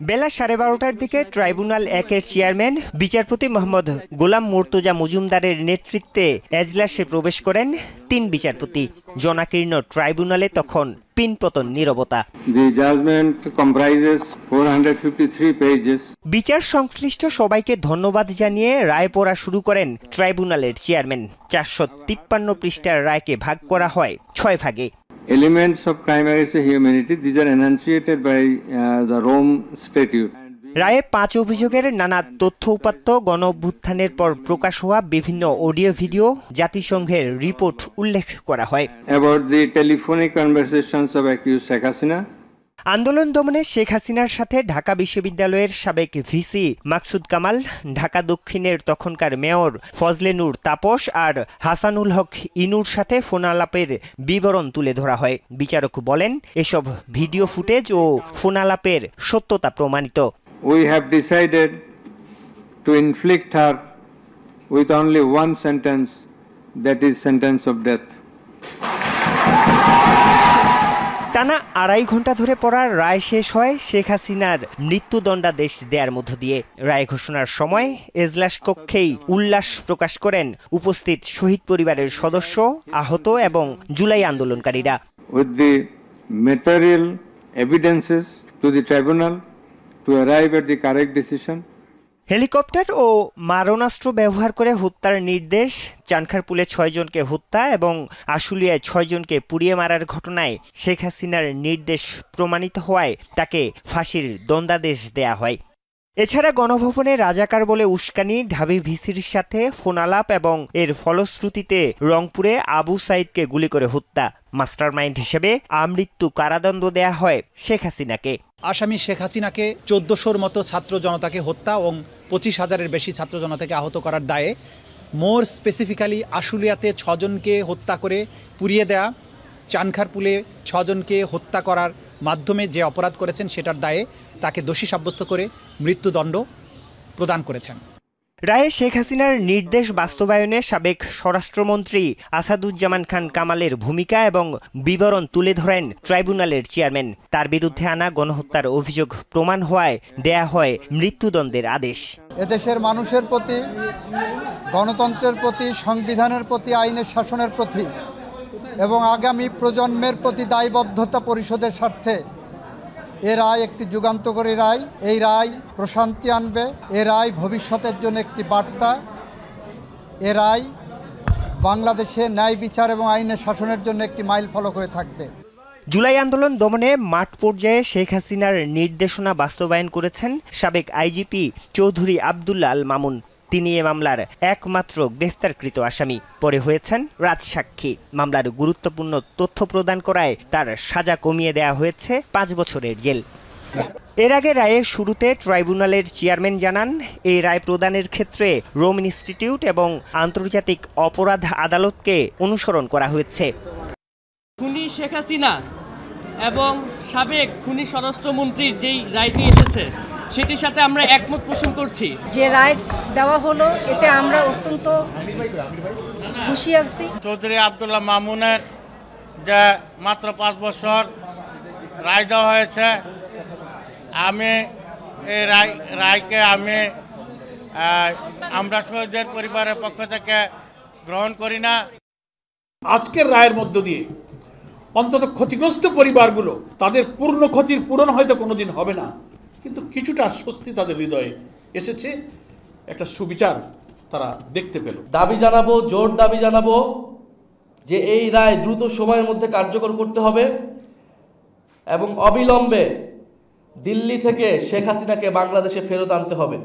বেলা 12:30টার দিকে tribunal 1-এর chairman বিচারপতি মোহাম্মদ গোলাম মুর্তজা মজুমদারের নেতৃত্বে এজলাসে প্রবেশ করেন 3 বিচারপতি। জনাকীর্ণ ট্রাইব্যুনালে তখন পিনপতন নীরবতা। বিচার সংশ্লিষ্ট সবাইকে ধন্যবাদ জানিয়ে রায় পড়া শুরু করেন ট্রাইব্যুনালের চেয়ারম্যান। 453 পৃষ্ঠার রায়কে ভাগ করা হয় 6 ভাগে। Elements of crime against humanity, these are enunciated by the Rome Statute. রায়ে 5 অভিযোগের নানা তথ্য উপাত্ত, গণ অভ্যুত্থানের পর প্রকাশ হওয়া বিভিন্ন অডিও ভিডিও, জাতিসংঘের রিপোর্ট উল্লেখ করা হয়। About the telephonic conversations of accused Sheikh Hasina. আন্দোলন দমনে শেখ হাসিনার সাথে ঢাকা বিশ্ববিদ্যালয়ের সাবেক ভিসি মাকসুদ কামাল, ঢাকা দক্ষিণের তখনকার মেয়র ফজলে নূর তাপস আর হাসানুল হক ইনুর সাথে ফোনালাপের বিবরণ তুলে ধরা হয়। বিচারক বলেন, এসব ভিডিও ফুটেজ ও ফোনালাপের সত্যতা প্রমাণিত। We have decided to inflict her with only one sentence, that is sentence of death. টানা 2.5 ঘন্টা ধরে পড়ার রায় শেষ হয় শেখ হাসিনার মৃত্যুদণ্ডাদেশ দেওয়ার মধ্য দিয়ে। রায় ঘোষণার সময় এজলাস কক্ষেই উল্লাস প্রকাশ করেন উপস্থিত শহীদ পরিবারের সদস্য, আহত এবং জুলাই আন্দোলনকারীরা। With the material evidences to the tribunal to arrive at the correct decision. Helicopter ও মারণাস্ত্র ব্যবহার করে হত্যার নির্দেশ, চানখারপুলে 6 জনকে হত্যা এবং আশুলিয়ায় 6 জনকে পুড়িয়ে মারার ঘটনায় শেখ হাসিনার নির্দেশ প্রমাণিত হওয়ায় তাকে ফাঁসির দণ্ডাদেশ দেয়া হয়। এছাড়া গণভবনে রাজাকার বলে উস্কানি, ঢাবি ভিসির সাথে ফোনালাপ এবং এর ফলশ্রুতিতে রংপুরে আবু সাইদকে গুলি করে হত্যা। মাস্টারমাইন্ড হিসেবে আমৃত্যু কারাদণ্ড দেয়া হয় শেখ হাসিনাকে। আসামি শেখ হাসিনাকে 1400-র মতো ছাত্র জনতাকে হত্যা এবং 25,000-এর বেশি ছাত্র জনতাকে আহত করার দায়ে, মোর স্পেসিফিক্যালি আশুলিয়াতে 6 জনকে হত্যা করে পুড়িয়ে দেয়া, চানখারপুলে 6 জনকে হত্যা করার মাধ্যমে যে অপরাধ করেছেন সেটার দায়ে তাকে দোষী সাব্যস্ত করে মৃত্যুদণ্ড প্রদান করেছেন। রায়ে শেখ হাসিনার নির্দেশ বাস্তবায়নে সাবেক স্বরাষ্ট্রমন্ত্রী আসাদুজ্জামান খান কামালের ভূমিকা এবং বিবরণ তুলে ধরেন ট্রাইব্যুনালের চেয়ারম্যান। তার বিরুদ্ধে আনা গণহত্যার অভিযোগ প্রমাণ হওয়ায় দেয়া হয় মৃত্যুদণ্ডের আদেশ। এদেশের মানুষের প্রতি, গণতন্ত্রের প্রতি, সংবিধানের প্রতি, আইনের শাসনের প্রতি এবং আগামী প্রজন্মের প্রতি দায়বদ্ধতা পরিশোধের স্বার্থে এ রায় একটি যুগান্তকারী রায়। এই রায় প্রশান্তি আনবে। এ রায় ভবিষ্যতের জন্য একটি বার্তা। এ রায় বাংলাদেশে ন্যায় বিচার এবং আইনের শাসনের জন্য একটি মাইল ফলক হয়ে থাকবে। জুলাই আন্দোলন দমনে মাঠ পর্যায়ে শেখ হাসিনার নির্দেশনা বাস্তবায়ন করেছেন সাবেক আইজিপি চৌধুরী আবদুল্লাহ আল মামুন। তিনি এ মামলার একমাত্র গ্রেফতারকৃত আসামি, পরে হয়েছেন রাজসাক্ষী। মামলার গুরুত্বপূর্ণ তথ্য প্রদান করায় তার সাজা কমিয়ে দেয়া হয়েছে 5 বছরের জেল। এর আগে রায়ের শুরুতে ট্রাইব্যুনালের চেয়ারম্যান জানান, এই রায় প্রদানের ক্ষেত্রে রোম ইনস্টিটিউট এবং আন্তর্জাতিক অপরাধ আদালতকে অনুসরণ করা হয়েছে। খুনি শেখ হাসিনা এবং সাবেক খুনি স্বরাষ্ট্রমন্ত্রীর যেই রায়টি এসেছে সেটির সাথে আমরা একমত পোষণ করছি। যে রায় দেওয়া হলো এতে আমরা অত্যন্ত খুশি আছি। চৌধুরী আবদুল্লাহ মামুনের যে মাত্র 5 বছর রায় দেওয়া হয়েছে, আমি এই রায়কে আমরা শহীদদের পরিবারের পক্ষ থেকে গ্রহণ করি না। আজকের রায়ের মধ্য দিয়ে অন্তত ক্ষতিগ্রস্ত পরিবারগুলো, তাদের পূর্ণ ক্ষতির পূরণ হয়তো কোনোদিন হবে না, কিন্তু কিছুটা স্বস্তি তাদের হৃদয়ে এসেছে, একটা সুবিচার তারা দেখতে পেল। জোর দাবি জানাবো যে এই রায় দ্রুত সময়ের মধ্যে কার্যকর করতে হবে এবং অবিলম্বে দিল্লি থেকে শেখ হাসিনাকে বাংলাদেশে ফেরত আনতে হবে।